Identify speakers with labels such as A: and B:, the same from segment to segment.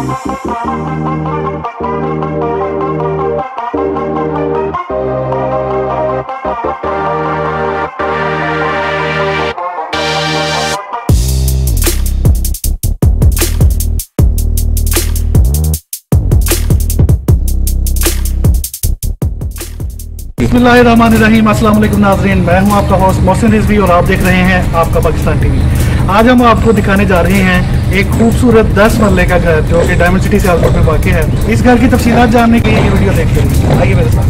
A: बिस्मिल्लाहिर्रहमानिर्रहीम। अस्सलाम वालेकुम नाज़रीन, मैं हूं आपका होस्ट मोहसिन रिजवी और आप देख रहे हैं आपका पाकिस्तान टीवी। आज हम आपको दिखाने जा रहे हैं एक खूबसूरत 10 मरले का घर जो कि डायमंड सिटी सियालकोट में वाक़ है। इस घर की तफसीलात जानने के लिए ये वीडियो देखते हैं। आइए मेरे साथ।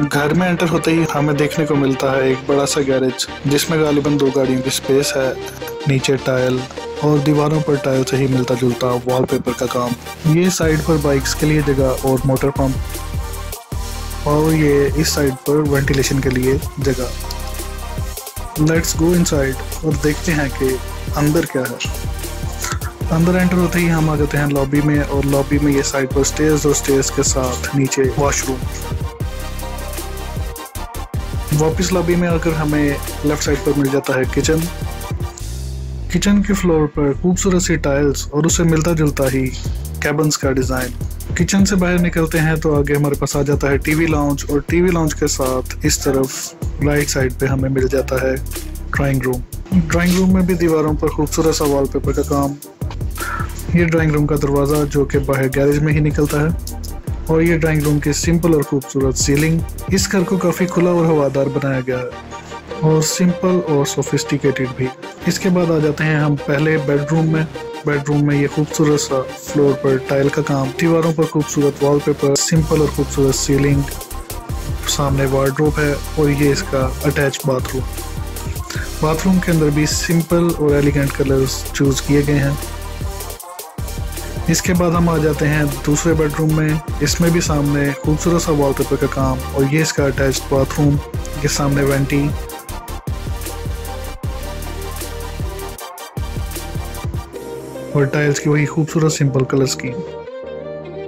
A: घर में एंटर होते ही हमें देखने को मिलता है एक बड़ा सा गैरेज जिसमें गालिबन 2 गाड़ियों की स्पेस है। नीचे टाइल और दीवारों पर टाइल से ही मिलता जुलता वॉलपेपर का काम। ये साइड पर बाइक्स के लिए जगह और मोटर पंप, और ये इस साइड पर वेंटिलेशन के लिए जगह। लेट्स गो इनसाइड और देखते हैं कि अंदर क्या है। अंदर एंटर होते ही हम आ जाते हैं लॉबी में, और लॉबी में ये साइड पर स्टेयर्स और स्टेयर्स के साथ नीचे वॉशरूम। वापस लॉबी में आकर हमें लेफ्ट साइड पर मिल जाता है किचन। किचन के फ्लोर पर खूबसूरत सी टाइल्स और उससे मिलता जुलता ही कैबिन्स का डिज़ाइन। किचन से बाहर निकलते हैं तो आगे हमारे पास आ जाता है टीवी लाउंज, और टीवी लाउंज के साथ इस तरफ राइट साइड पे हमें मिल जाता है ड्राइंग रूम। ड्राइंग रूम में भी दीवारों पर खूबसूरत सा वॉलपेपर का काम। ये ड्राइंग रूम का दरवाज़ा जो कि बाहर गैरेज में ही निकलता है, और ये ड्राइंग रूम की सिंपल और खूबसूरत सीलिंग। इस घर को काफ़ी खुला और हवादार बनाया गया है, और सिंपल और सोफिस्टिकेटेड भी। इसके बाद आ जाते हैं हम पहले बेडरूम में। बेडरूम में ये खूबसूरत सा फ्लोर पर टाइल का काम, दीवारों पर खूबसूरत वॉलपेपर, सिंपल और खूबसूरत सीलिंग, सामने वार्डरोब है, और ये इसका अटैच बाथरूम। बाथरूम के अंदर भी सिंपल और एलिगेंट कलर्स चूज किए गए हैं। इसके बाद हम आ जाते हैं दूसरे बेडरूम में। इसमें भी सामने खूबसूरत सा वॉलपेपर का काम, और ये इसका अटैच्ड बाथरूम। ये सामने वेंटी, और टाइल्स की वही खूबसूरत सिंपल कलर स्कीम।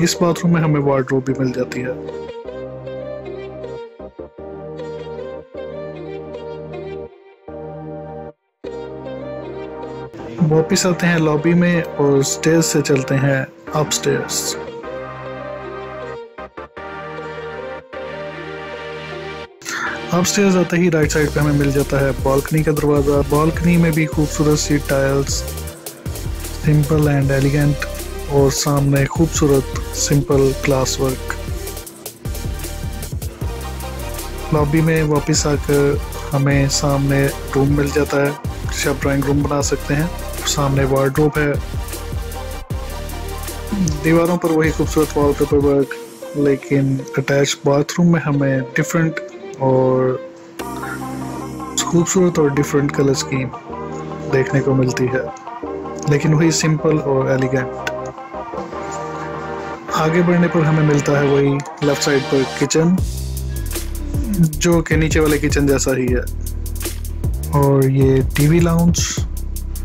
A: इस बाथरूम में हमें वार्डरोब भी मिल जाती है। वापिस आते हैं लॉबी में और स्टेयर्स से चलते हैं अपस्टेयर्स। अपस्टेयर्स आते ही राइट साइड पे हमें मिल जाता है बालकनी का दरवाज़ा। बालकनी में भी खूबसूरत सी टाइल्स, सिंपल एंड एलिगेंट, और सामने खूबसूरत सिंपल ग्लास वर्क। लॉबी में वापस आकर हमें सामने रूम मिल जाता है जिसे आप ड्राइंग रूम बना सकते हैं। सामने वार्डरोब है, दीवारों पर वही खूबसूरत वॉलपेपर वर्क, लेकिन अटैच बाथरूम में हमें डिफरेंट और खूबसूरत और डिफरेंट कलर स्कीम देखने को मिलती है, लेकिन वही सिंपल और एलिगेंट। आगे बढ़ने पर हमें मिलता है वही लेफ्ट साइड पर किचन, जो कि नीचे वाले किचन जैसा ही है, और ये टीवी लाउंज,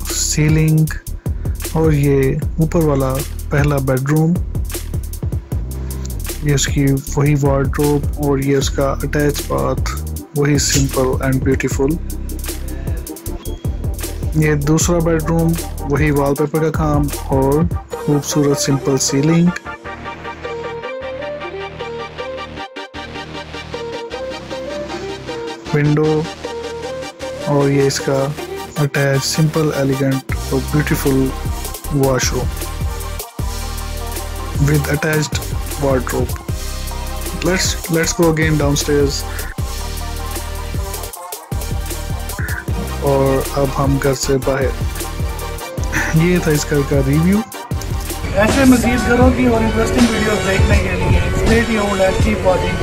A: सीलिंग, और ये ऊपर वाला पहला बेडरूम। ये उसकी वही वार्डरोब, और ये उसका अटैच बाथ, वही सिंपल एंड ब्यूटीफुल। ये दूसरा बेडरूम, वही वॉलपेपर का काम और खूबसूरत सिंपल सीलिंग। विंडो, और ये इसका अटैच सिंपल एलिगेंट और beautiful washroom with attached wardrobe. Let's go again downstairs, और अब हम घर से बाहर। ये था इस घर का रिव्यू। ऐसे मज़ीद घरों की और इंटरेस्टिंग वीडियोस देखने के लिए stay tuned and keep watching.